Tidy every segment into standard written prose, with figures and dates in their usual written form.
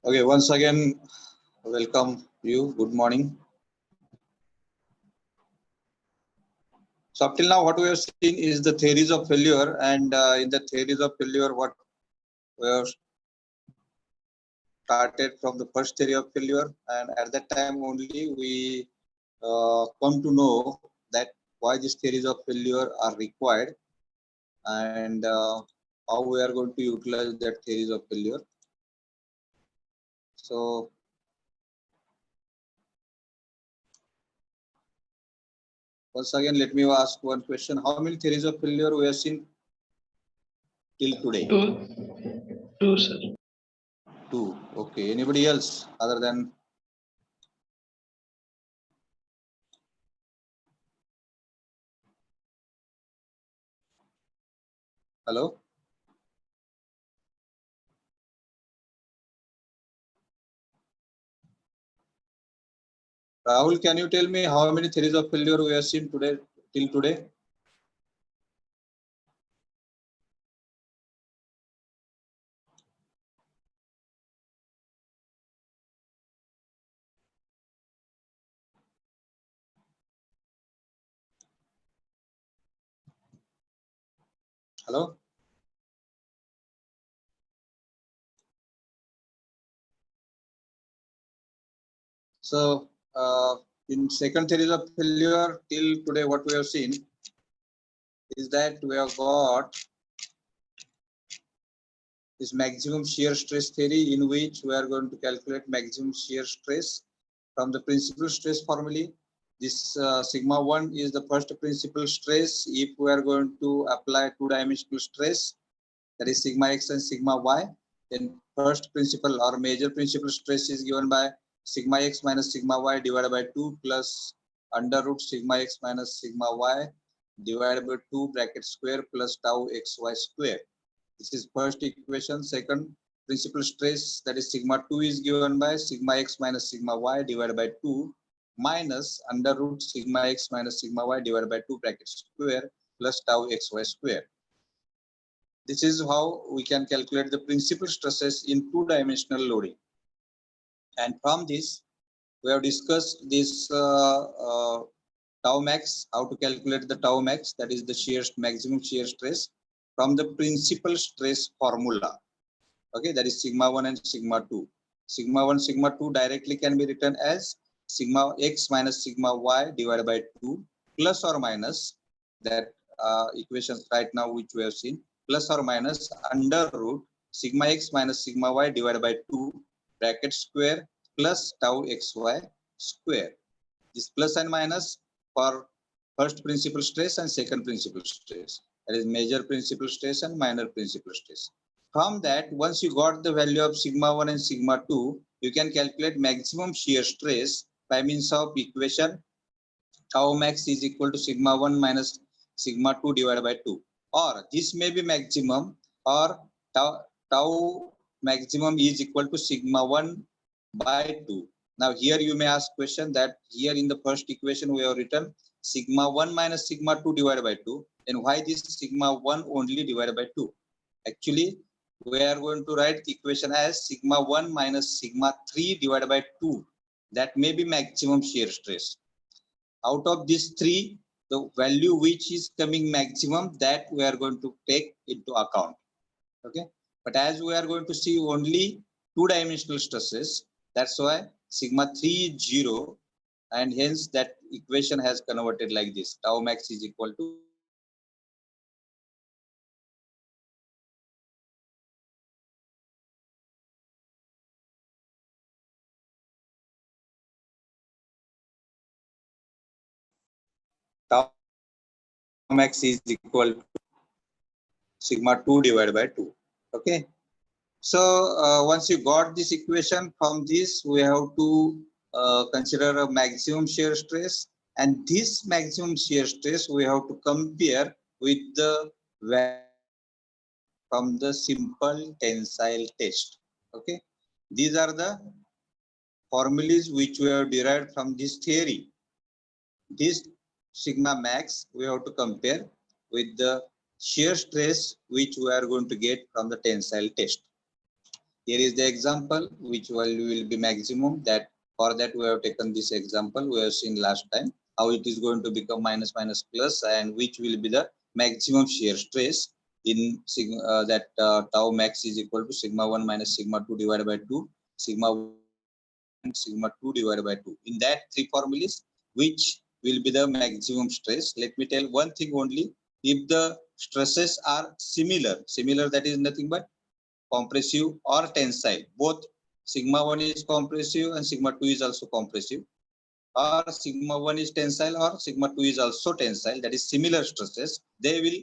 Okay, once again, welcome you. Good morning. So up till now, what we have seen is the theories of failure, and in the theories of failure, what we have started from the first theory of failure, and at that time only we come to know that why these theories of failure are required, and how we are going to utilize that theories of failure. So once again, let me ask one question: how many theories of failure we have seen till today? Two, sir. Two. Okay. Anybody else other than? Hello? Rahul, can you tell me how many theories of failure we have seen today till today? Hello? So, in second theories of failure till today, what we have seen is that we have got this maximum shear stress theory, in which we are going to calculate maximum shear stress from the principal stress formulae. This sigma 1 is the first principal stress if we are going to apply two-dimensional stress, that is sigma x and sigma y. Then first principal or major principal stress is given by sigma x minus sigma y divided by 2 plus under root sigma x minus sigma y divided by 2 bracket square plus tau xy square. This is first equation. Second principal stress, that is sigma 2, is given by sigma x minus sigma y divided by 2 minus under root sigma x minus sigma y divided by 2 bracket square plus tau xy square. This is how we can calculate the principal stresses in two-dimensional loading. And from this, we have discussed this tau max, how to calculate the tau max, that is the maximum shear stress, from the principal stress formula. Okay, that is sigma 1 and sigma 2. Sigma 1, sigma 2 directly can be written as sigma x minus sigma y divided by 2 plus or minus that equations right now which we have seen, plus or minus under root sigma x minus sigma y divided by 2 bracket square plus tau xy square. This plus and minus for first principal stress and second principal stress, that is major principal stress and minor principal stress. From that, once you got the value of sigma 1 and sigma 2, you can calculate maximum shear stress by means of equation tau max is equal to sigma 1 minus sigma 2 divided by 2. Or this may be maximum, or tau maximum is equal to sigma 1 by 2. Now here you may ask question that here in the first equation we have written sigma 1 minus sigma 2 divided by 2. Then why this sigma 1 only divided by 2? Actually, we are going to write the equation as sigma 1 minus sigma 3 divided by 2. That may be maximum shear stress. Out of these three, the value which is coming maximum, that we are going to take into account. Okay, but as we are going to see only two-dimensional stresses, that's why sigma 3 is 0, and hence that equation has converted like this: tau max is equal to tau max is equal to sigma 2 divided by 2. Okay, so once you got this equation, from this we have to consider a maximum shear stress, and this maximum shear stress we have to compare with the value from the simple tensile test. Okay, these are the formulas which we have derived from this theory. This sigma max we have to compare with the shear stress which we are going to get from the tensile test. Here is the example, which value will be maximum. That for that we have taken this example. We have seen last time how it is going to become minus minus plus, and which will be the maximum shear stress in sigma, tau max is equal to sigma 1 minus sigma 2 divided by 2, sigma 1 and sigma 2 divided by 2. In that three formulas, which will be the maximum stress. Let me tell one thing only. If the stresses are similar, that is nothing but compressive or tensile. Both sigma 1 is compressive and sigma 2 is also compressive, or sigma 1 is tensile or sigma 2 is also tensile, that is similar stresses. They will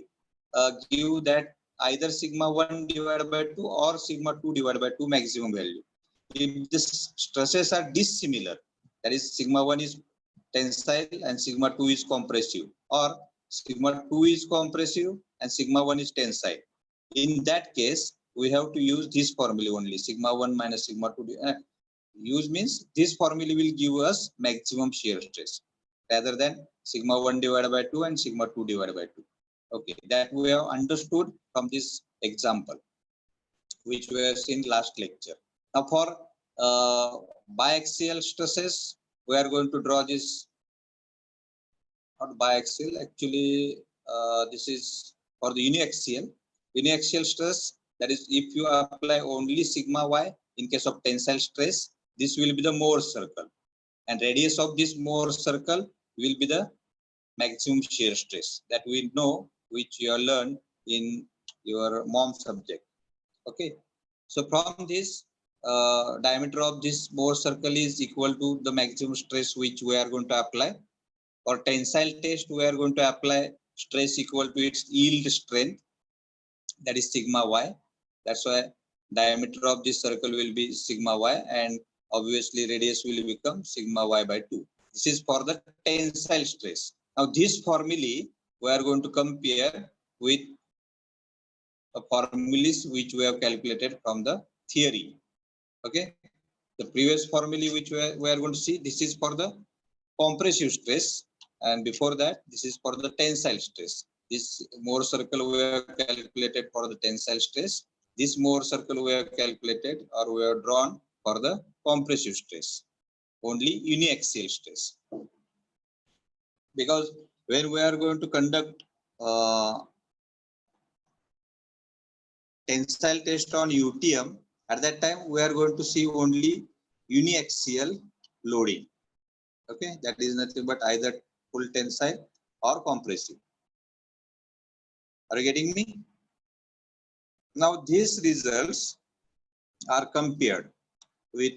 give that either sigma 1 divided by 2 or sigma 2 divided by 2 maximum value. If the stresses are dissimilar, that is sigma 1 is tensile and sigma 2 is compressive, or sigma 2 is compressive and sigma 1 is tensile, in that case we have to use this formula only, sigma 1 minus sigma 2. Use means this formula will give us maximum shear stress rather than sigma 1 divided by 2 and sigma 2 divided by 2. Okay, that we have understood from this example, which we have seen last lecture. Now for biaxial stresses, we are going to draw this, not biaxial, actually this is for the uniaxial. Uniaxial stress, that is if you apply only sigma y in case of tensile stress, this will be the Mohr circle, and radius of this Mohr circle will be the maximum shear stress that we know, which you have learned in your mom subject. Okay, so from this diameter of this Mohr circle is equal to the maximum stress which we are going to apply. For tensile test, we are going to apply stress equal to its yield strength, that is sigma y. That's why diameter of this circle will be sigma y, and obviously radius will become sigma y by 2. This is for the tensile stress. Now this formula we are going to compare with the formulas which we have calculated from the theory. Okay, the previous formula which we are going to see, this is for the compressive stress, and before that this is for the tensile stress. This Mohr circle we have calculated for the tensile stress. This Mohr circle we have calculated or we have drawn for the compressive stress, only uniaxial stress. Because when we are going to conduct tensile test on UTM, at that time we are going to see only uniaxial loading. Okay, that is nothing but either full tensile or compressive. Are you getting me? Now these results are compared with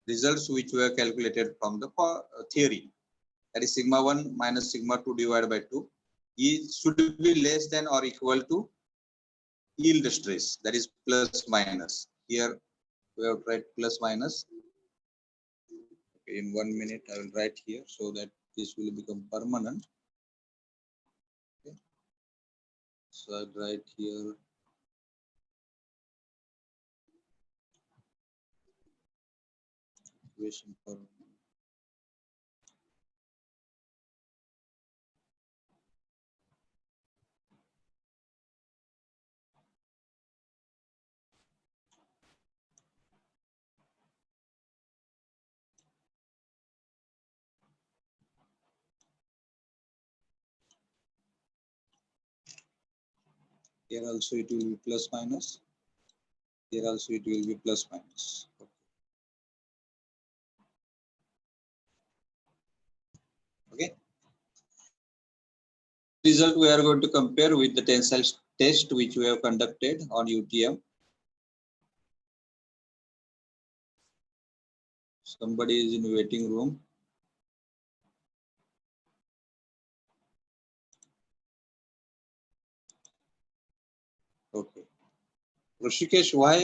results which were calculated from the theory, that is sigma 1 minus sigma 2 divided by 2 is should be less than or equal to yield stress, that is plus minus. Here we have write plus minus. Okay, in 1 minute I will write here so that this will become permanent. Okay. So I write here equation for here also it will be plus minus. Here also it will be plus minus. Okay. Result we are going to compare with the tensile test which we have conducted on UTM. Somebody is in waiting room. Okay. Rishikesh, why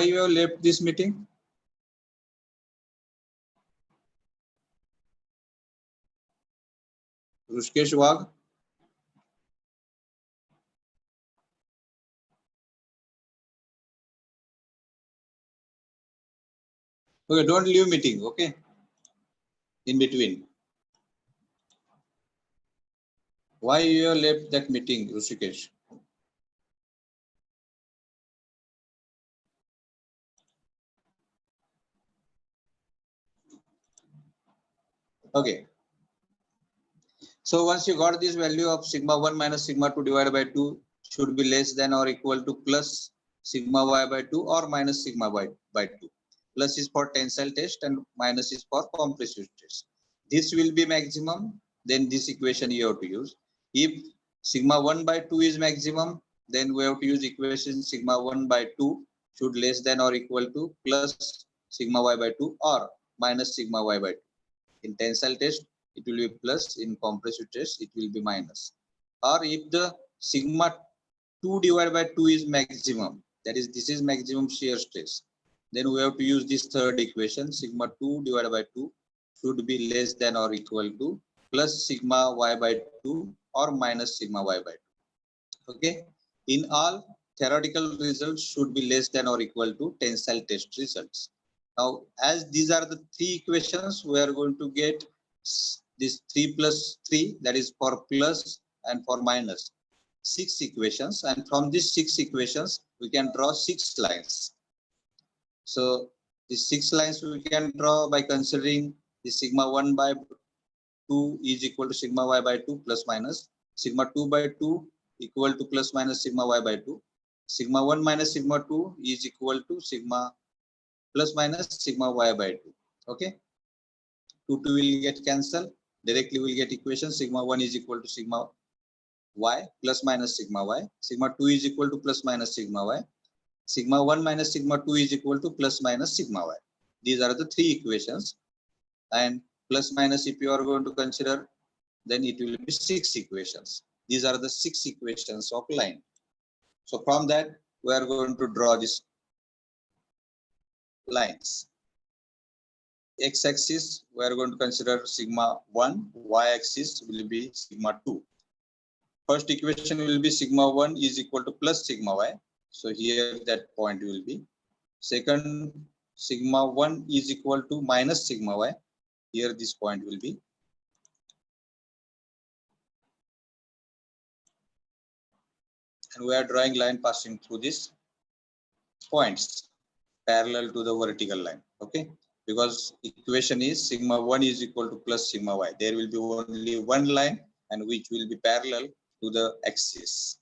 you have left this meeting? Rishikesh Wagh? Okay, don't leave meeting, okay? In between. Why you have left that meeting, Rushikesh? Okay. So once you got this value of sigma 1 minus sigma 2 divided by 2 should be less than or equal to plus sigma y by 2 or minus sigma y by 2. Plus is for tensile test and minus is for compressive test. This will be maximum, then this equation you have to use. If sigma 1 by 2 is maximum, then we have to use equation sigma 1 by 2 should less than or equal to plus sigma y by 2 or minus sigma y by 2. In tensile test, it will be plus. In compressive test, it will be minus. Or if the sigma 2 divided by 2 is maximum, that is, this is maximum shear stress, then we have to use this third equation. Sigma 2 divided by 2 should be less than or equal to plus sigma y by 2 or minus sigma y by 2. Okay. In all, theoretical results should be less than or equal to tensile test results. Now, as these are the three equations, we are going to get this 3 plus 3, that is for plus and for minus, 6 equations. And from these 6 equations, we can draw 6 lines. So, these 6 lines we can draw by considering the sigma 1 by 2 is equal to sigma y by 2 plus minus, sigma 2 by 2 equal to plus minus sigma y by 2, sigma 1 minus sigma 2 is equal to sigma plus minus sigma y by 2. Okay, 2 will get cancelled. Directly we'll get equation sigma 1 is equal to sigma y plus minus sigma y, sigma 2 is equal to plus minus sigma y, sigma 1 minus sigma 2 is equal to plus minus sigma y. These are the three equations, and plus minus if you are going to consider, then it will be 6 equations. These are the 6 equations of line. So from that we are going to draw these lines. X-axis we are going to consider sigma 1, y-axis will be sigma 2. First equation will be sigma 1 is equal to plus sigma y. So here that point will be. Second, sigma 1 is equal to minus sigma y. Here this point will be. And we are drawing line passing through these points parallel to the vertical line. Okay, because equation is sigma 1 is equal to plus sigma y. There will be only one line and which will be parallel to the axis.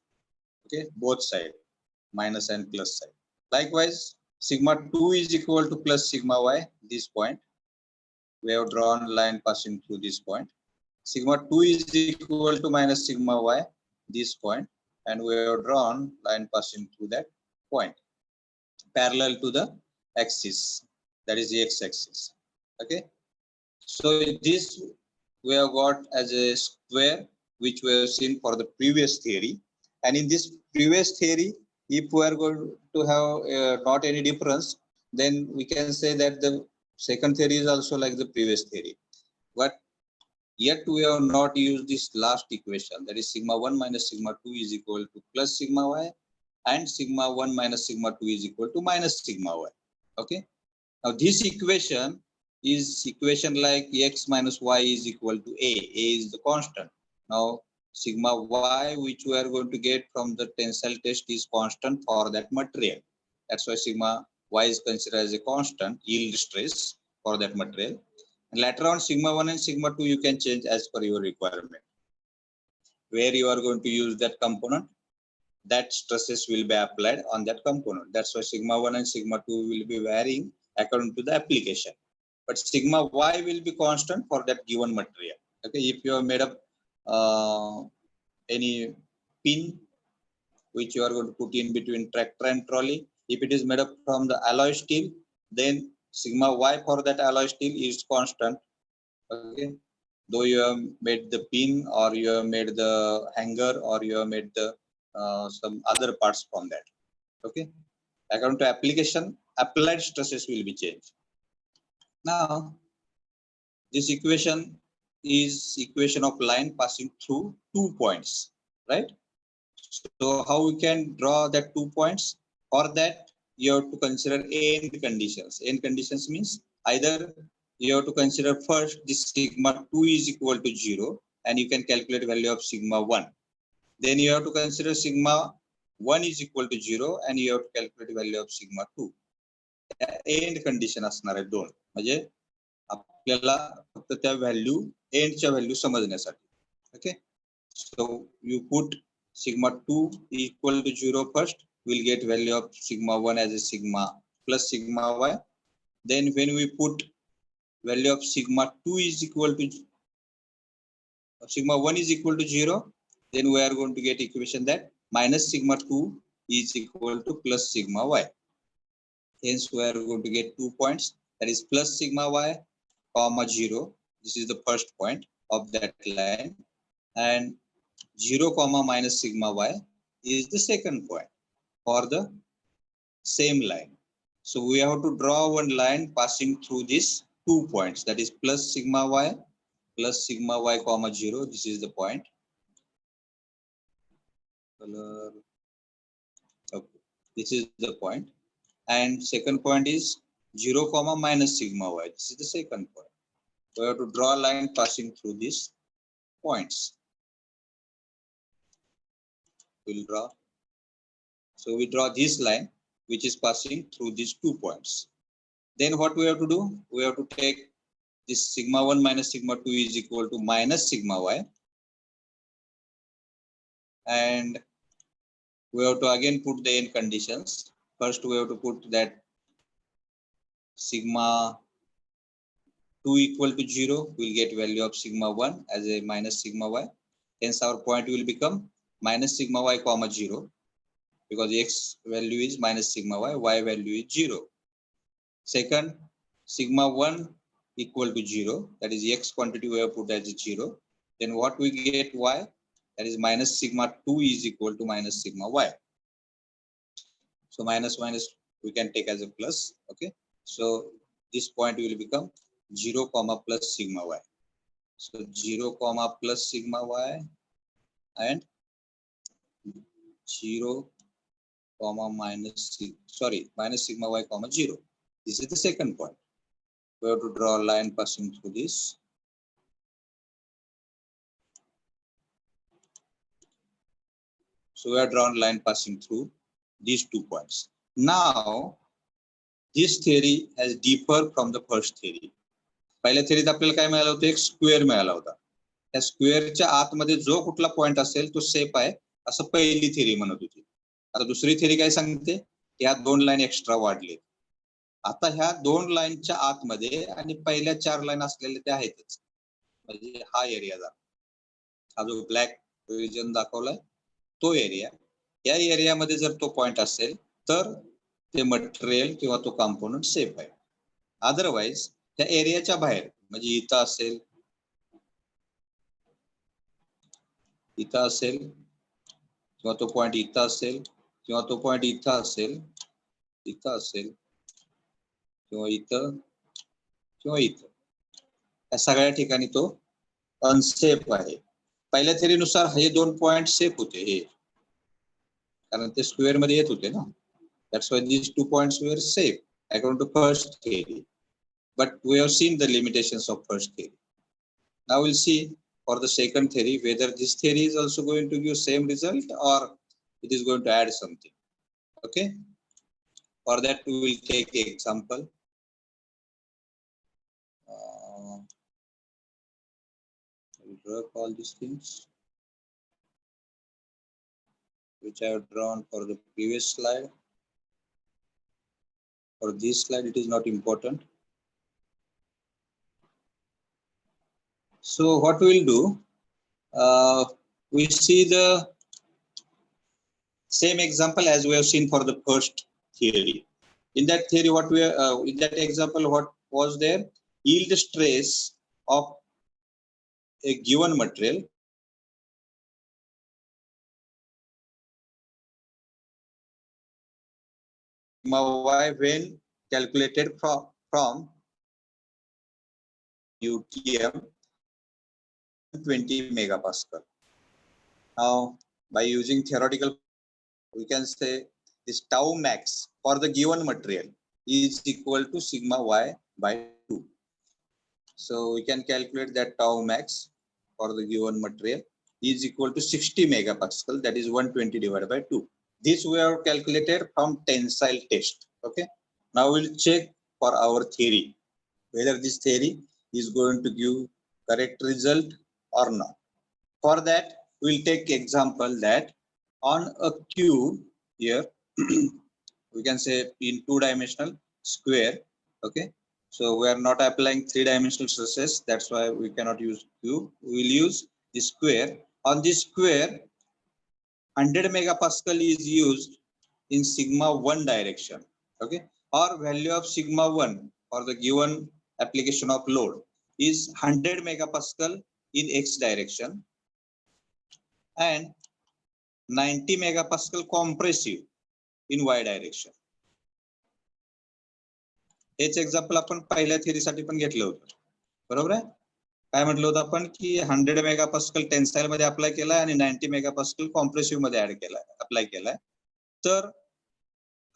Okay, both side, minus and plus side. Likewise, sigma 2 is equal to plus sigma y, this point. We have drawn line passing through this point. Sigma 2 is equal to minus sigma y, this point, and we have drawn line passing through that point parallel to the axis, that is the x-axis. Okay, so this we have got as a square which we have seen for the previous theory, and in this previous theory, if we are going to have not any difference, then we can say that the second theory is also like the previous theory. But yet we have not used this last equation, that is sigma 1 minus sigma 2 is equal to plus sigma y, and sigma 1 minus sigma 2 is equal to minus sigma y. Okay, now this equation is equation like x minus y is equal to a is the constant. Now sigma y which we are going to get from the tensile test is constant for that material. That's why sigma y is considered as a constant yield stress for that material. And later on sigma 1 and sigma 2 you can change as per your requirement. Where you are going to use that component, that stresses will be applied on that component. That's why sigma 1 and sigma 2 will be varying according to the application. But sigma y will be constant for that given material. Okay, if you have made up any pin which you are going to put in between tractor and trolley, if it is made up from the alloy steel, then sigma y for that alloy steel is constant. Okay, though you have made the pin or you have made the hanger or you have made the some other parts from that. Okay, according to application, applied stresses will be changed. Now this equation is equation of line passing through 2 points, right? So how we can draw that 2 points? For that you have to consider end conditions. End conditions means either you have to consider first this sigma 2 is equal to 0, and you can calculate value of sigma 1. Then you have to consider sigma 1 is equal to 0 and you have to calculate value of sigma 2. End condition असणार आहे दोन, म्हणजे आपल्याला फक्त त्या value एंडच्या value समजण्यासाठी. Okay, so you put sigma 2 equal to 0 first, we'll get value of sigma 1 as a sigma plus sigma y. Then when we put value of sigma 2 is equal to sigma 1 is equal to 0, then we are going to get equation that minus sigma 2 is equal to plus sigma y. Hence we are going to get 2 points, that is plus sigma y comma 0. This is the first point of that line, and 0 comma minus sigma y is the second point for the same line. So we have to draw one line passing through these 2 points, that is plus sigma y comma 0. This is the point. Okay, this is the point, and second point is 0 comma minus sigma y. This is the second point. We have to draw a line passing through these points. We'll draw. So we draw this line which is passing through these 2 points. Then what we have to do? We have to take this sigma 1 minus sigma 2 is equal to minus sigma y, and we have to again put the end conditions. First we have to put that sigma 2 equal to 0, we'll get value of sigma 1 as a minus sigma y. Hence our point will become minus sigma y comma 0, because x value is minus sigma y value is 0. Second, sigma 1 equal to 0, that is x quantity we have put as 0. Then what we get y, that is minus sigma 2 is equal to minus sigma y. So minus minus we can take as a plus. Okay, so this point will become 0 comma plus sigma y. So 0 comma plus sigma y and 0 comma minus sigma y comma 0. This is the second point. We have to draw a line passing through this. So we have drawn a line passing through these 2 points. Now this theory has differed from the first theory. पहिल्या थेरीत आपल्याला काय मिळालं होतं, एक square मिळाला होता. त्या स्क्वेअरच्या आतमध्ये जो कुठला पॉइंट असेल तो सेफ आहे असं पहिली थेरी म्हणत होती. आता दुसरी थेरी काय सांगते, ह्या 2 लाईन एक्स्ट्रा वाढले. आता ह्या 2 लाईनच्या आतमध्ये आणि पहिल्या 4 लाईन असलेल्या त्या आहेतच, म्हणजे हा एरिया हा जो ब्लॅक रिजन दाखवलाय तो एरिया, या एरियामध्ये जर तो पॉइंट असेल तर ते मटेरियल किंवा तो कॉम्पोनंट सेफ आहे. अदरवाइज त्या एरियाच्या बाहेर, म्हणजे इथं असेल किंवा तो पॉइंट इथं असेल किंवा तो पॉइंट इथं असेल किंवा इथं किंवा इथं, या सगळ्या ठिकाणी तो अनसेफ आहे. पहिल्या थेरीनुसार हे 2 पॉइंट सेफ होते, हे कारण ते स्क्वेअर मध्ये येत होते ना. That's why these 2 points were safe according to first theory. But we have seen the limitations of first theory. Now we'll see for the second theory whether this theory is also going to give same result or it is going to add something. Okay, for that we will take an example. I will draw all these things which I have drawn for the previous slide. For this slide it is not important. So what we will do, we see the same example as we have seen for the first theory. In that theory, what we in that example, what was there? Yield stress of a given material sigma y when calculated from UTM 20 megapascal. Now, by using theoretical, we can say this tau max for the given material is equal to sigma y by 2. So we can calculate that tau max. for the given material is equal to 60 megapascal, that is 120 divided by 2. This we have calculated from tensile test. Okay. Now we'll check for our theory whether this theory is going to give correct result or not. For that, we'll take example that on a cube here, we can say in two-dimensional square. Okay. So we are not applying three-dimensional stresses. That's why we cannot use cube. We will use the square. On this square, 100 megapascal is used in sigma 1 direction. Okay. Or value of sigma 1 for the given application of load is 100 megapascal in x direction and 90 megapascal compressive in y direction. H example आपण पहिल्या थिअरीसाठी पण घेतलं होतं, बरोबर आहे. काय म्हटलं होतं आपण की 100 मेगापास्कल टेन्साइल मध्ये अप्लाय केलाय आणि 90 मेगापास्कल कॉम्प्रेसिव्ह मध्ये ऍड केलाय, अप्लाय केलाय. तर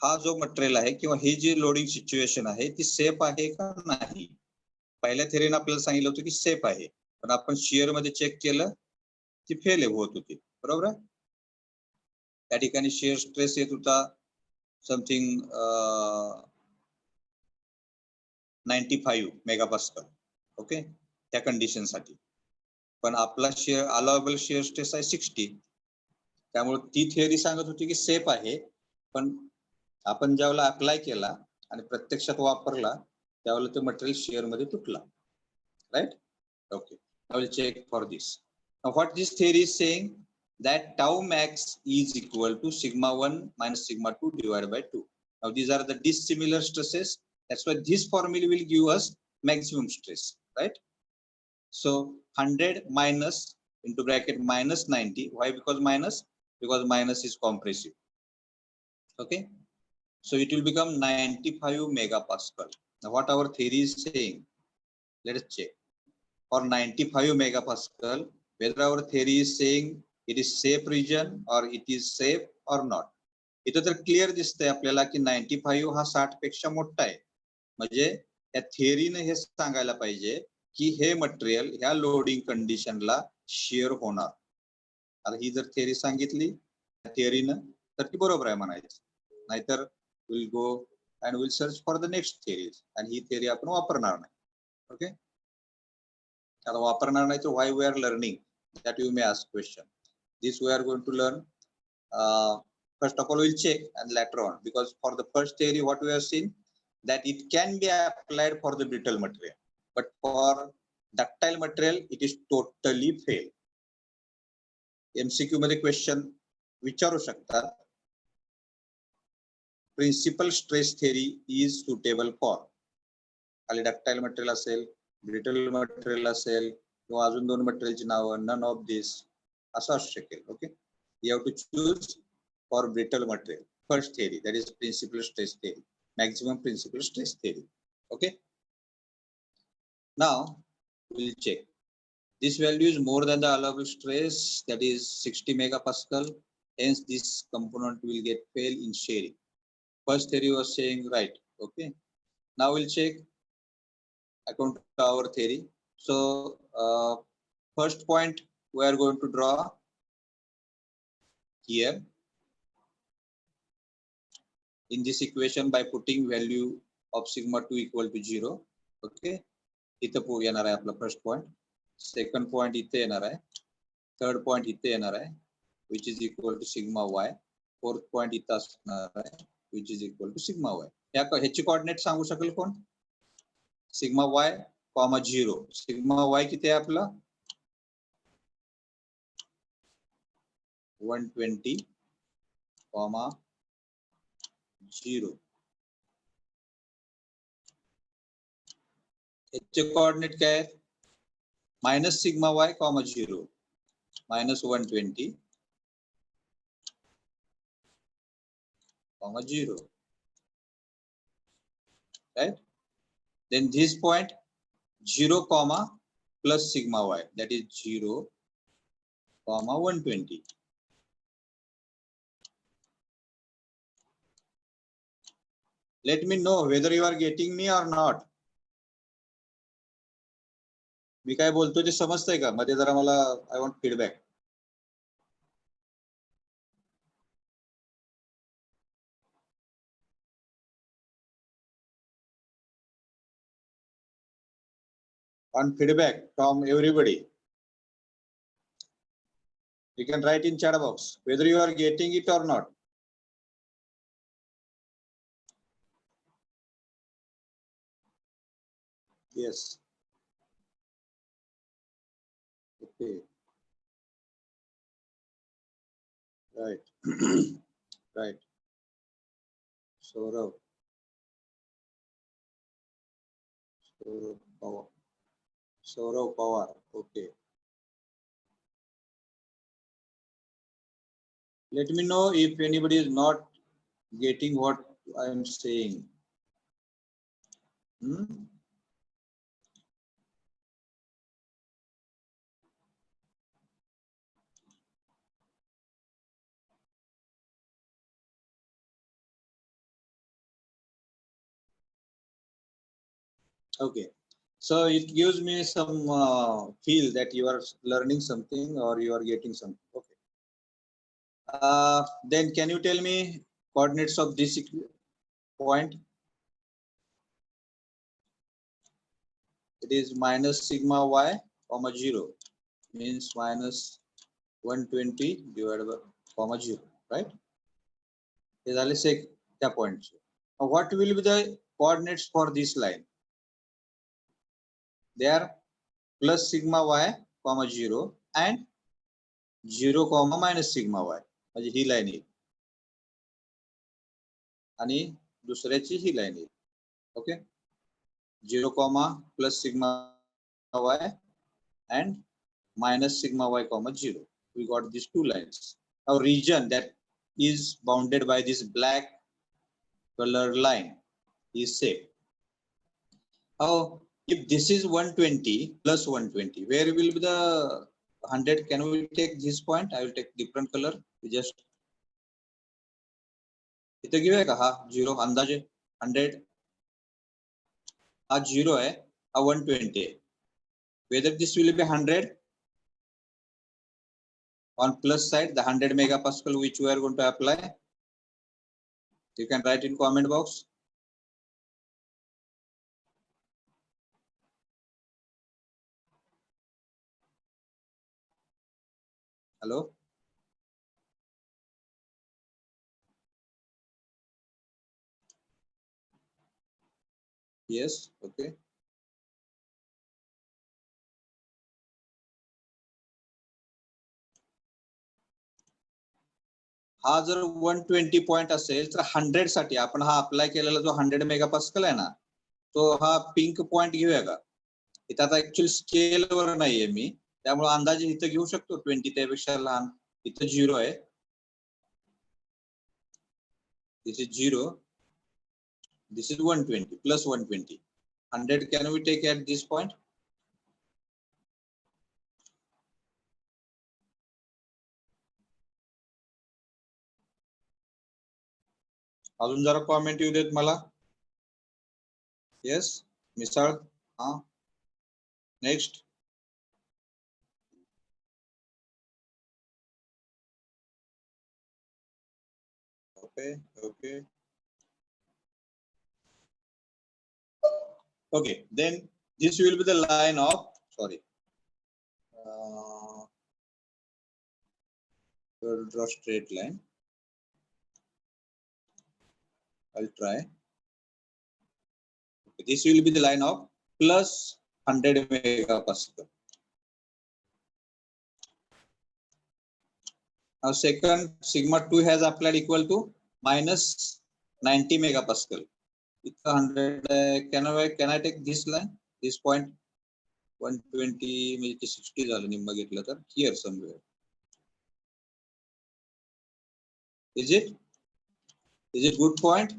हा जो मटेरियल आहे किंवा ही जी लोडिंग सिच्युएशन आहे ती सेफ आहे का नाही. पहिल्या थिअरीने आपल्याला सांगितलं होतं की सेफ आहे, पण आपण शिअर मध्ये चेक केलं ती फेल होत होती, बरोबर आहे. त्या ठिकाणी शिअर स्ट्रेस येत होता समथिंग 95 मेगापास्कल. ओके. त्या कंडिशन साठी पण आपला शिअर अलाउएबल शिअर स्ट्रेस आहे 60. त्यामुळे ती थिअरी सांगत होती की सेफ आहे, पण आपण ज्यावेळेला अप्लाय केला आणि प्रत्यक्षात वापरला त्यावेळेला ते मटेरियल शिअर मध्ये तुटला, right. Okay. I will check for this. Now what this theory is saying that tau max is equal to sigma 1 minus sigma 2 divided by 2. Now these are the dissimilar stresses. That's why this formula will give us maximum stress, right? So 100 minus into bracket minus 90. Why? Because minus? Because minus is compressive. Okay. So it will become 95 megapascal. Now what our theory is saying, let us check. For 95 megapascal, whether our theory is saying it is safe region or it is safe or not. इथं तर clear दिसतंय आपल्याला की 95 हा 60 पेक्षा मोठा आहे. म्हणजे या थिअरीने हे सांगायला पाहिजे की हे मटेरियल ह्या लोडिंग कंडिशनला शिअर होणार. आता ही जर थिअरी सांगितली थिअरीनं तर ती बरोबर आहे म्हणायचं, नाहीतर will go and will search for the next theories आणि ही थिअरी आपण वापरणार नाही. ओके. आता वापरणार नाही तर why we are learning, that you may ask question. This we are going to learn. First of all we'll check and later on, because for the first theory what we have seen that it can be applied for the brittle material, but for ductile material it is totally fail. MCQ मध्ये question विचारू शकतात. Principal stress theory is suitable for, खाली ductile material असेल, brittle material असेल किंवा अजून दोन मटेरियलची नावं, नन ऑफ दिस असं असू शकेल. Okay. You have to choose for brittle material. First theory that is principal stress theory, maximum principal stress theory. Okay. Now we'll check. This value is more than the allowable stress, that is 60 megapascal. Hence this component will get fail in sharing. First theory was saying right. Okay. Now we'll check according to our theory. So first point we are going to draw here in this equation by putting value of sigma 2 equal to 0. Okay. इथं येणार आहे आपला first point. Second point इथे येणार आहे. Third point इथे येणार आहे which is equal to sigma y. Fourth point इथं असणार आहे which is equal to sigma y. ह्याची कोऑर्डिनेट सांगू शकेल कोण? Sigma y, 0. सिग्मा y किती आहे आपला? 120, 0. ह्याचे कोऑर्डिनेट काय आहेत? Minus sigma y, 0, minus 120, 0. Right? Then this point 0, plus sigma y, that is 0, 120. Let me know whether you are getting me or not. मी काय बोलतो ते समजतंय का? मध्ये जरा मला I want feedback. On feedback from everybody. You can write in chat box whether you are getting it or not. Yes. Okay. Right. Right. Saurav. Saurav Pawar. Saurav Pawar. Okay. Let me know if anybody is not getting what I am saying. Hmm? Okay. So it gives me some feel that you are learning something or you are getting something. Okay. Then can you tell me coordinates of this point? It is minus sigma y comma 0 means minus 120 divided by comma 0, right? Is always a point. What will be the coordinates for this line? They are plus sigma y comma 0 and 0 comma minus sigma y. म्हणजे ही line येईल आणि दुसऱ्याची ही line येईल. Okay 0 comma plus sigma y and minus sigma y comma 0. We got these two lines. Our region that is bounded by this black color line is safe. How if this is 120 plus 120, where will be the 100? Can we take this point? I will take different color. We just इथे घेऊया का हा 0 अंदाजे 100 हा 0 आहे हा 120 आहे. Whether this will be 100 on plus side, the 100 megapascal which we are going to apply. You can write in comment box. Hello. Yes. Okay. हा जर 120 पॉइंट असेल तर 100 साठी आपण हा अप्लाय केलेला जो 100 मेगापास्कल आहे ना तो हा पिंक पॉइंट घेऊया का? इथं आता ऍक्च्युअली स्केल वर नाहीये मी त्यामुळे अंदाजे इथं घेऊ शकतो 20 त्यापेक्षा लहान. इथं 0 आहे. This is 0. This is 120 plus 120. 100 can we take at this point? अजून जरा कॉमेंट येऊ देत मला. येस मिसाळ हा next. Okay, okay. Okay, then this will be the line of, sorry. We'll draw straight line. I'll try. Okay, this will be the line of plus 100 megapascal. Now second sigma 2 has applied equal to minus 90 megapascal. It's 100. Can I take this line? This point 120 maybe 60 झालं निम्मा घेतलं तर here somewhere. Is it good point?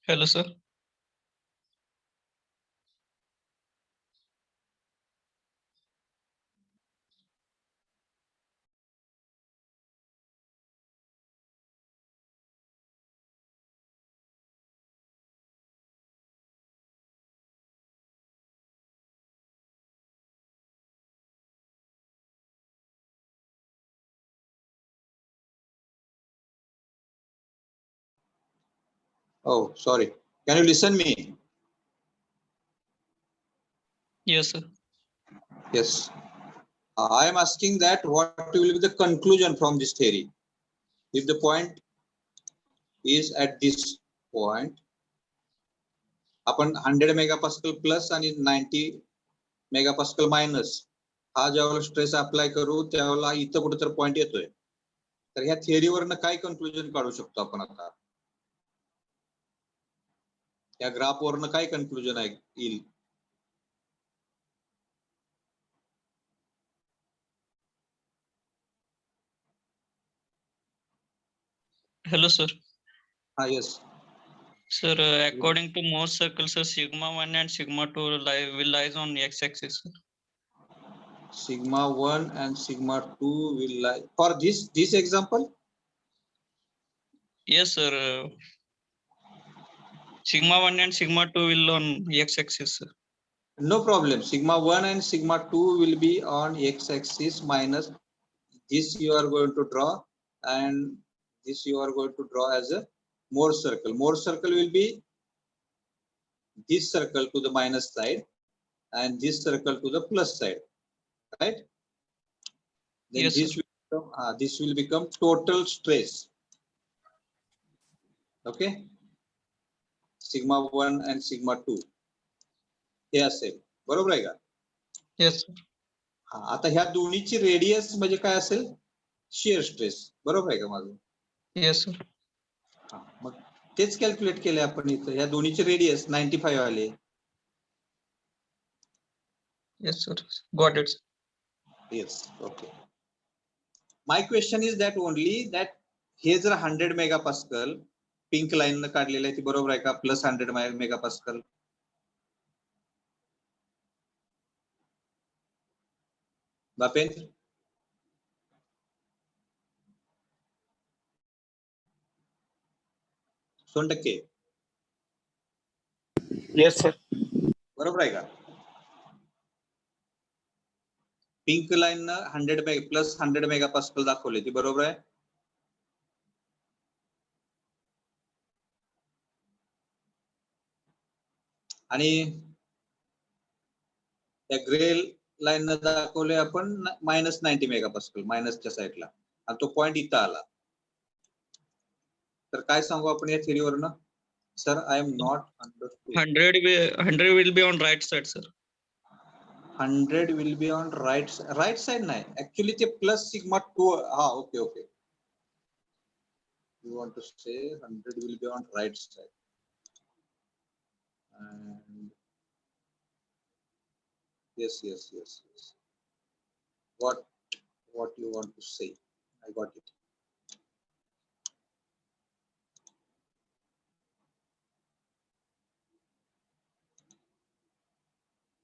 Hello, sir. Oh, sorry. Can you listen me? Yes, sir. Yes. I am asking that what will be the conclusion from this theory? If the point is at this point, आपण 100 megapascal plus आणि 90 megapascal minus हा ज्यावेळेला stress apply करू त्यावेळेला इथं कुठेतरी point येतोय. तर ह्या थिअरीवरनं काय कन्क्लुजन काढू शकतो आपण आता? या ग्राफवरनं काय कन्क्लुजन येईल? Hello, sir. हा, yes. Sir, according to most circles, sir, sigma 1 and sigma 2 will lies on x-axis, sir. Sigma 1 and sigma 2 will lie for this example. Yes, sir. Sigma 1 and sigma 2 will on x-axis, sir. No problem. Sigma 1 and sigma 2 will be on x-axis minus this you are going to draw, and this you are going to draw as a Mohr circle. Mohr circle will be this circle to the minus side and this circle to the plus side, right? Then Yes, sir. this will become total stress. Okay, sigma 1 and sigma 2 हे असेल, बरोबर आहे का? Yes, sir. हा, आता ह्या दोन्हीची radius म्हणजे काय असेल? शिअर स्ट्रेस, बरोबर आहे का माझं? Yes, sir. हा, मग तेच कॅल्क्युलेट केले आपण इथं. ह्या दोन्हीचे रेडियस 95 आले. Yes, sir. Got it, sir. Yes, okay. My question is that only that हे जर 100 मेगापास्कल पिंक लाईन न काढलेलं आहे ती बरोबर आहे का? Plus 100 megapascal. बापेन, टक्के Yes, sir. बरोबर आहे का? पिंक लाईन न 100 प्लस 100 मेगापास्कल दाखवले ती बरोबर आहे. आणि त्या ग्रे लाईन न दाखवले आपण मायनस 90 मेगापास्कल मायनसच्या साईडला, आणि तो पॉइंट इथं आला. तर काय सांगू आपण या थिअरीवरनं? Sir, I am not understood. 100 will be on right side, sir. 100 will be on right side नाही, ऍक्च्युली ते प्लस सिग्मा 2. हा, okay okay. You want to say 100 will be on right side. And yes. What you want to say? I got it.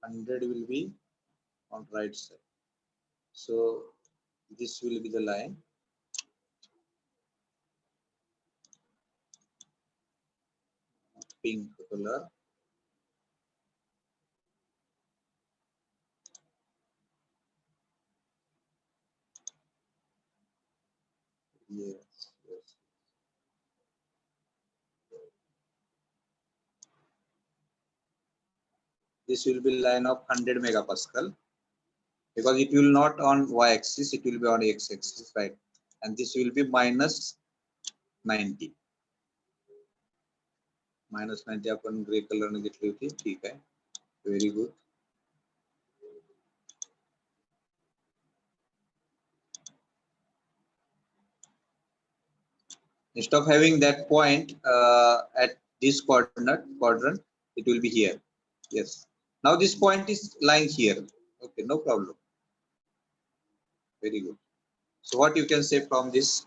Hundred will be on right side. So this will be the line. Pink color. Yes. This will be line of 100 megapascal, because it will not on y-axis, it will be on x-axis, right? And this will be minus 90. Minus 90 आपण grey colour ने घेतली होती. ठीक आहे, very good. Instead of having that point at this quadrant, it will be here. Yes. Now this point is lying here. Okay, no problem. Very good. So what you can say from this?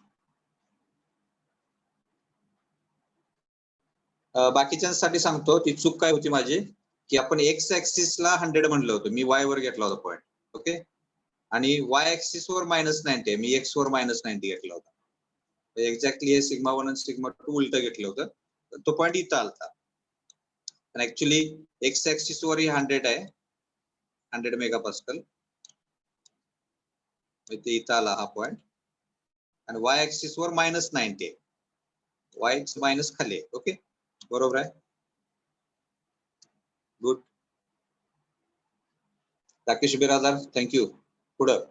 बाकीच्यांसाठी सांगतो ती चूक काय होती माझी की आपण x ऍक्सिसला 100 म्हणलं होतं, मी वाय वर घेतला होता पॉईंट. ओके, आणि वाय ऍक्सिस वर -90 मी एक्स वर -90 घेतला होता. एक्झॅक्टली हे सिग्मा 1 आणि सिग्मा 2 उलट घेतलं होतं, तो पॉईंट इथं आलता. पण ऍक्च्युली एक्स ऍक्सिस वर 100 आहे, 100 मेगापास्कल इथे इथं आला हा पॉईंट, आणि वाय ऍक्सिस वर -90 आहे, वाय मायनस खाली आहे. ओके, बरोबर आहे. गुड. राकेश बिरादार, थँक्यू. पुढं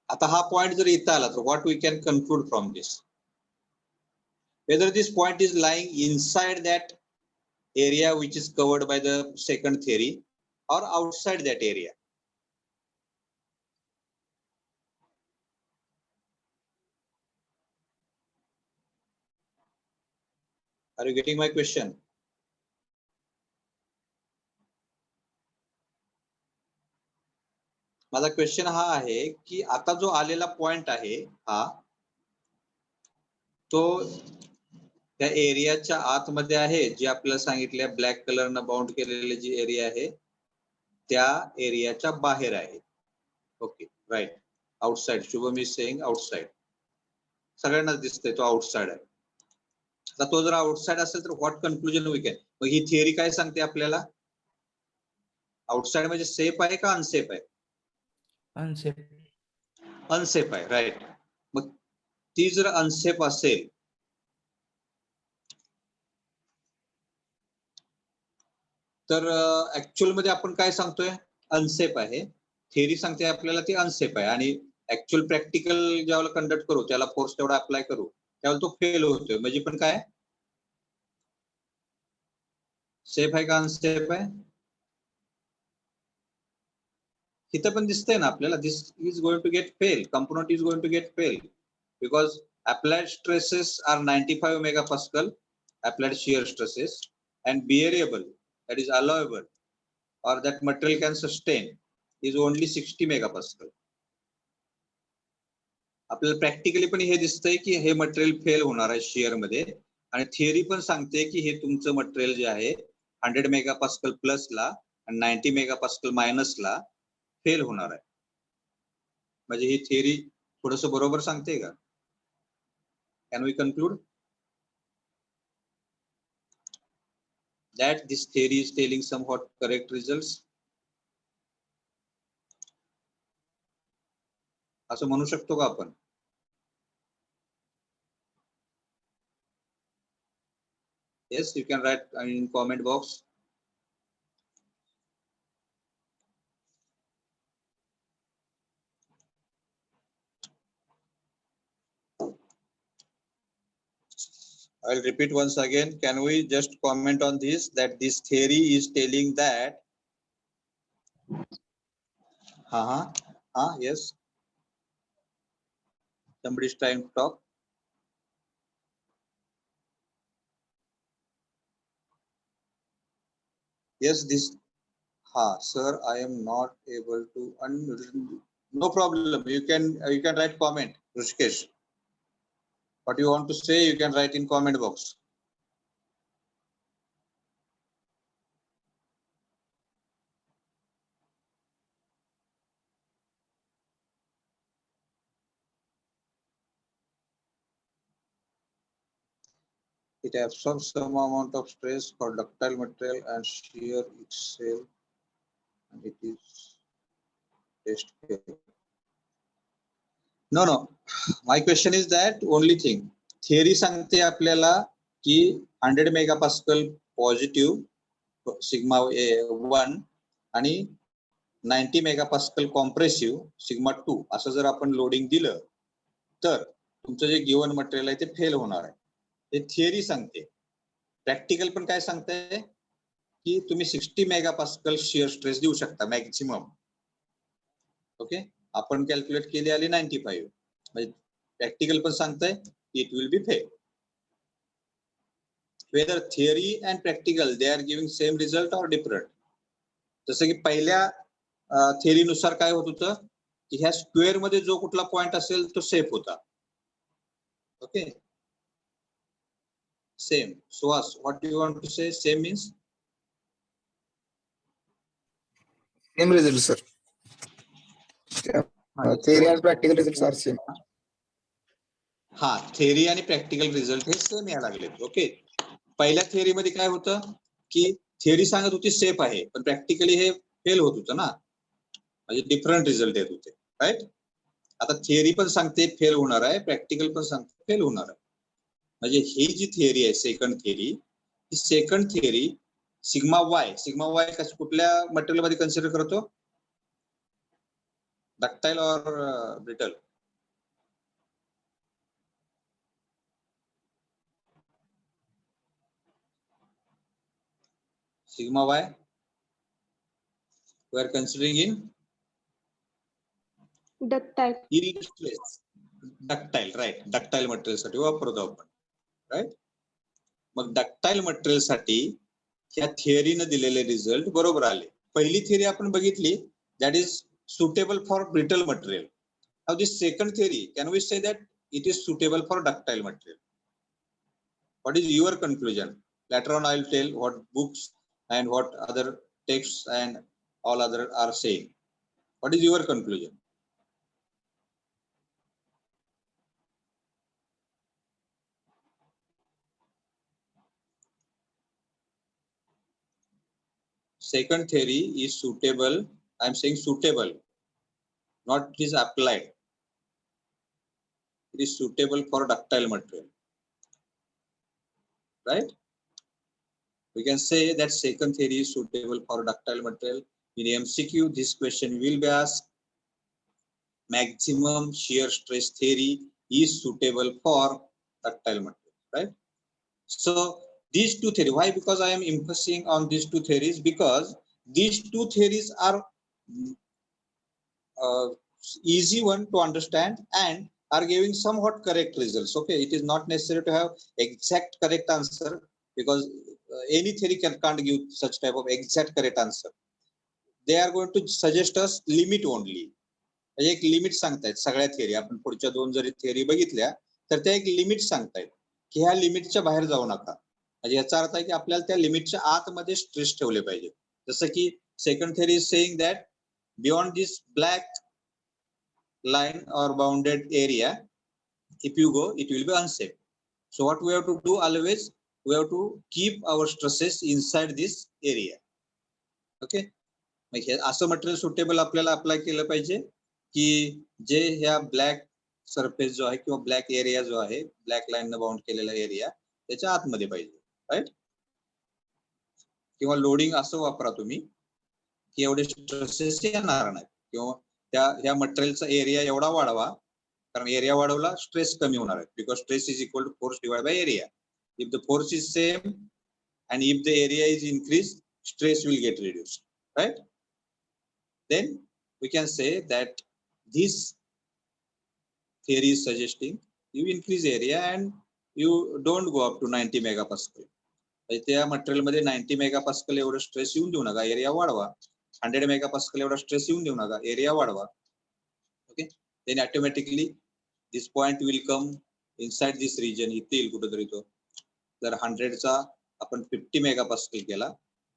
आता हा पॉइंट जर इथं आला तर what we can conclude from this, whether this point is lying inside that area which is covered by the second theory or outside that area. Are you getting my question? माझा question हा आहे की आता जो आलेला point आहे हा, तो त्या एरियाच्या आतमध्ये आहे, जे आपल्याला सांगितले ब्लॅक कलरनं बाउंड केलेले जी एरिया आहे त्या एरियाच्या बाहेर आहे. Okay, right. Outside, Shubham is saying outside. सगळ्यांनाच दिसतंय तो आउटसाइड आहे. आता तो जर आउटसाइड असेल तर व्हॉट कन्क्लुजन वी कॅन, मग ही थिअरी काय सांगते आपल्याला? आउटसाइड म्हणजे सेफ आहे का अनसेफ आहे? अनसेफ. अनसेफ आहे, राईट. मग ती जर अनसेफ असेल तर ऍक्च्युअल मध्ये आपण काय सांगतोय? अनसेफ आहे. थिअरी सांगते आपल्याला ती अनसेफ आहे, आणि ऍक्च्युअल प्रॅक्टिकल ज्यावेळेला कंडक्ट करू, त्याला फोर्स तेवढा अप्लाय करू, त्यावेळेला तो फेल होतोय. म्हणजे पण काय, सेफ आहे का अनसेफ आहे? इथं पण दिसतंय ना आपल्याला, this is going to get fail, component is going to get fail because applied stresses are 95 megapascal applied shear stresses, and bearable, that is allowable, or that material can sustain, is only 60 megapascal. आपल्याला practically पण हे दिसतंय की हे material fail होणार आहे shear मध्ये, आणि theory पण सांगते की हे तुमचं मटेरियल जे आहे 100 मेगापास्कल प्लसला आणि 90 मेगापास्कल मायनसला फेल होणार आहे. म्हणजे ही थिअरी थोडस बरोबर सांगते का? Can we conclude that this theory is telling somewhat correct results? असं म्हणू शकतो का आपण? Yes, you can write in comment box. I'll repeat once again. Can we just comment on this, that this theory is telling that yes, somebody is trying to talk. Yes, this sir, I am not able to no problem, you can write comment. Rushikesh, what you want to say you can write in comment box. It absorbs some amount of stress for ductile material and shear itself, and it is test failure. No, my question is that only thing theory सांगते आपल्याला की 100 megapascal positive sigma 1 आणि 90 megapascal compressive sigma 2 असं जर आपण loading दिलं तर तुमचं जे गिवन मटेरियल आहे ते फेल होणार आहे. हे थिअरी सांगते. प्रॅक्टिकल पण काय सांगते की तुम्ही 60 मेगापास्कल शिअर स्ट्रेस देऊ शकता मॅक्सिमम. ओके, आपण कॅल्क्युलेट केली आली 95, म्हणजे प्रॅक्टिकल पण सांगतंय it will be fail. Whether theory and practical they are giving same result or different. जसं की पहिल्या थिअरीनुसार काय होत होतं की ह्या स्क्वेअर मध्ये जो कुठला पॉइंट असेल तो सेफ होता. Okay, Same. Suhas, what do you want to say? Same means? Same result, sir. Theory and practical results are same. हा, थेअरी आणि प्रॅक्टिकल रिझल्ट हे सेम यायला लागलेत. ओके, पहिल्या थेअरी मध्ये काय होतं की थेअरी सांगत होती सेफ आहे, पण प्रॅक्टिकली हे फेल होत होतं ना, म्हणजे डिफरंट रिझल्ट येत होते. राईट. आता थेअरी पण सांगते फेल होणार आहे, प्रॅक्टिकल पण सांगते फेल होणार आहे. म्हणजे ही जी थेअरी आहे सेकंड थेअरी, ही सेकंड थेअरी सिग्मा वाय कुठल्या मटेरियल मध्ये कन्सिडर करतो? डक्टाइल और brittle? Sigma y we are considering in Ductile. yield stress. Ductile, right? Ductile material साठी वापरतो आपण, राईट. मग डक्टाइल मटेरियल साठी या थिअरीने दिलेले रिझल्ट बरोबर आले. पहिली थिअरी आपण बघितली, that is suitable for brittle material. Now this second theory, can we say that it is suitable for ductile material? What is your conclusion? Later on I will tell what books and what other texts and all other are saying. What is your conclusion? Second theory is suitable. I am saying suitable, not it is applied. It is suitable for ductile material, right? We can say that second theory is suitable for ductile material. In MCQ, this question will be asked. Maximum shear stress theory is suitable for ductile material, right? So these two theories, why? Because I am emphasizing on these two theories, because these two theories are easy one to understand and are giving somewhat correct results. Okay, it is not necessary to have exact correct answer, because any theory can't give such type of exact correct answer. They are going to suggest us limit only. म्हणजे एक limit सांगतायत सगळ्या theory. आपण पुढच्या दोन जरी theory बघितल्या तर त्या एक लिमिट सांगतायत की ह्या लिमिटच्या बाहेर जाऊ नका. म्हणजे याचा अर्थ आहे की आपल्याला त्या लिमिटच्या आतमध्ये स्ट्रेस ठेवले पाहिजे. जसं की second theory is saying that beyond this black line or bounded area, if you go, it will be unsafe. So what we have to do always, we have to keep our stresses inside this area. Okay, म्हणजे असं material suitable आपल्याला apply केलं पाहिजे की जे ह्या black surface जो आहे किंवा ब्लॅक एरिया जो आहे, ब्लॅक लाईन न बाउंड केलेला एरिया, त्याच्या आतमध्ये पाहिजे, राईट. किंवा लोडिंग असं वापरा तुम्ही की एवढे स्ट्रेसेस येणार नाही, किंवा ह्या मटेरियलचा एरिया एवढा वाढवा, कारण एरिया वाढवला स्ट्रेस कमी होणार आहे. Because stress is equal to force divide by area. If the force is same and if the area is increased, stress will get reduced, right? Then we can say that this theory is suggesting you increase area and you don't go up to 90 megapascal. त्या material मध्ये 90 megapascal एवढं stress येऊन देऊ नका, area वाढवा. 100 megapascal एवढा stress येऊन देऊ नका, एरिया वाढवा. Okay, then automatically this point will come inside this region. इथे येईल कुठेतरी तो. जर 100चा आपण 50 मेगापास्कल केला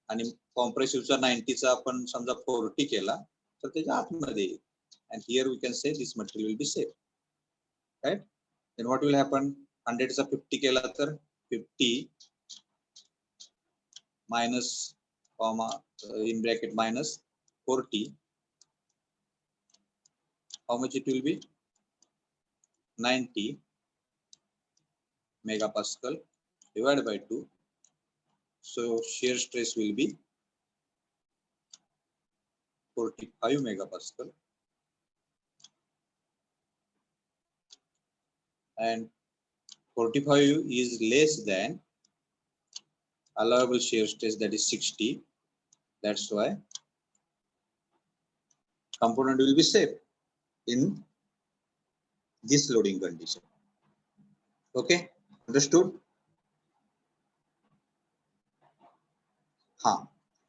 आणि कॉम्प्रेसिव्हचा 90चा आपण समजा 40 केला तर त्याच्या आतमध्ये येईल. and here we can say this material will be safe, right? Then what will happen? 100चा 50 केला तर 50 minus comma in bracket minus 40, how much it will be? 90 megapascal divided by 2. So shear stress will be 45 megapascal, and 45 is less than allowable shear stress, that is 60. That's why component will be safe in this loading condition. Okay, understood?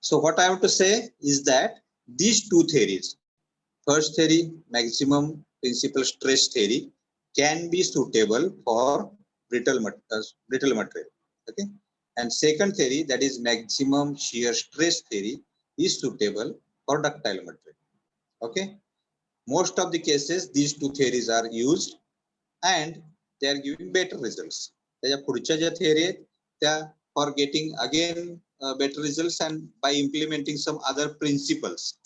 So what I have to say is that these two theories, first theory, maximum principal stress theory, can be suitable for brittle material. Okay, and second theory, that is maximum shear stress theory, is suitable for ductile material. Okay, most of the cases these two theories are used and they are giving better results. त्याच्या पुढच्या ज्या theory आहेत त्या for getting again better results and by implementing some other principles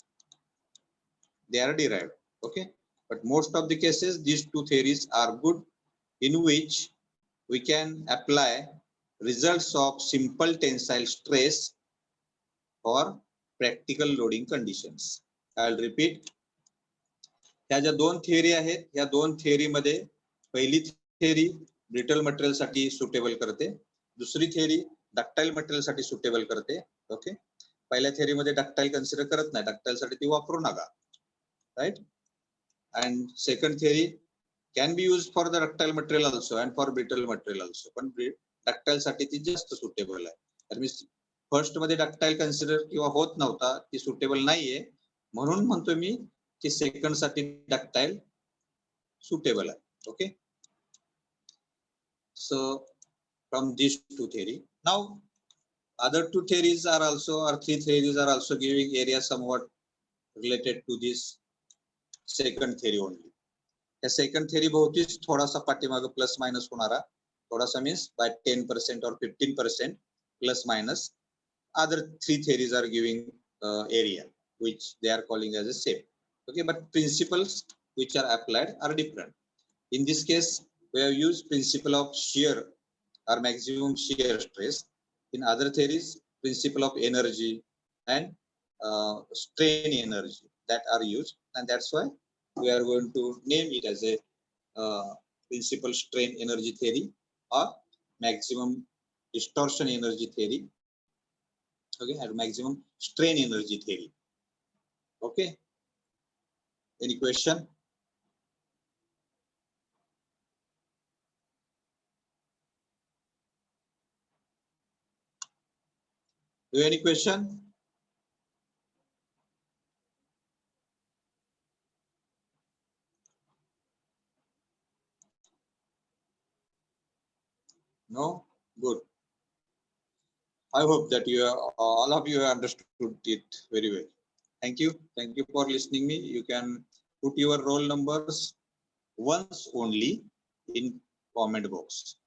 they are derived. Okay, but most of the cases these two theories are good, in which we can apply results of simple tensile stress for practical loading conditions. I'll repeat. ह्या ज्या दोन theory आहेत, या दोन theory मध्ये पहिली theory brittle material साठी suitable करते, दुसरी थिअरी डक्टाइल मटेरियल साठी सुटेबल करते. ओके, पहिल्या थिअरी मध्ये डक्टाइल कन्सिडर करत नाही, डक्टाइल साठी ती वापरू नका, right. And second theory can be use for the ductile material also and for brittle material also, पण डक्टाइल साठी ती जास्त सुटेबल आहे. तर मी फर्स्ट मध्ये डक्टाइल कन्सिडर किंवा होत नव्हता, ती सुटेबल नाहीये, म्हणून म्हणतो मी की सेकंड साठी डक्टाइल सुटेबल आहे. Okay, so from these two theory, now other two theories are also, or three theories are also giving area somewhat related to this second theory only. या second theory भोवतीच थोडासा पाठीमागे plus minus होणारा, थोडासा means by 10% or 15% plus minus. Other three theories are giving area which they are calling as a same. Okay, but principles which are applied are different. In this case, we have used principle of shear or maximum shear stress. In other theories, principle of energy and strain energy that are used, and that's why we are going to name it as a principal strain energy theory or maximum distortion energy theory. Okay, and maximum strain energy theory. Okay, any question? Do you have any question? No? Good. I hope that you are, all of you have understood it very well. Thank you. Thank you for listening me. You can put your roll numbers once only in comment box.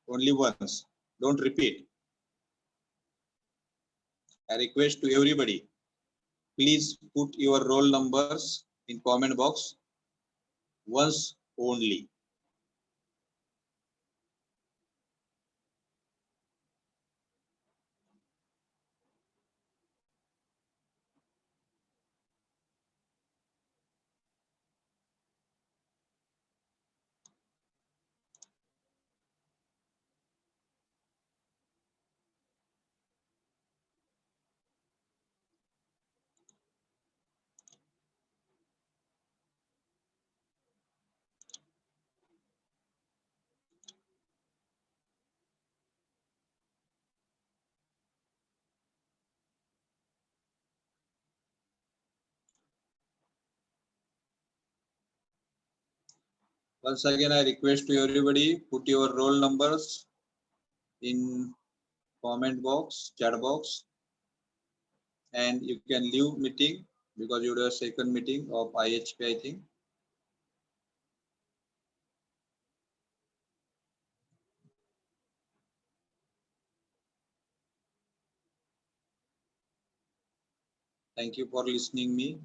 Only once. Don't repeat. I request to everybody, please put your roll numbers in comment box once only. Once again, I request to everybody, put your roll numbers in comment box, chat box, and you can leave meeting because you do a second meeting of IHP, I think. Thank you for listening me.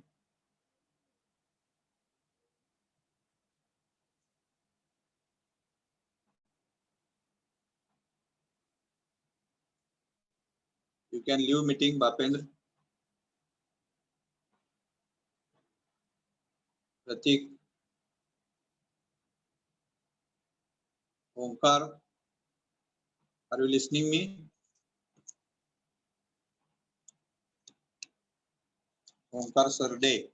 You can leave meeting, Bapendra. Pratik. Omkar. Are you listening me? Omkar Sarde.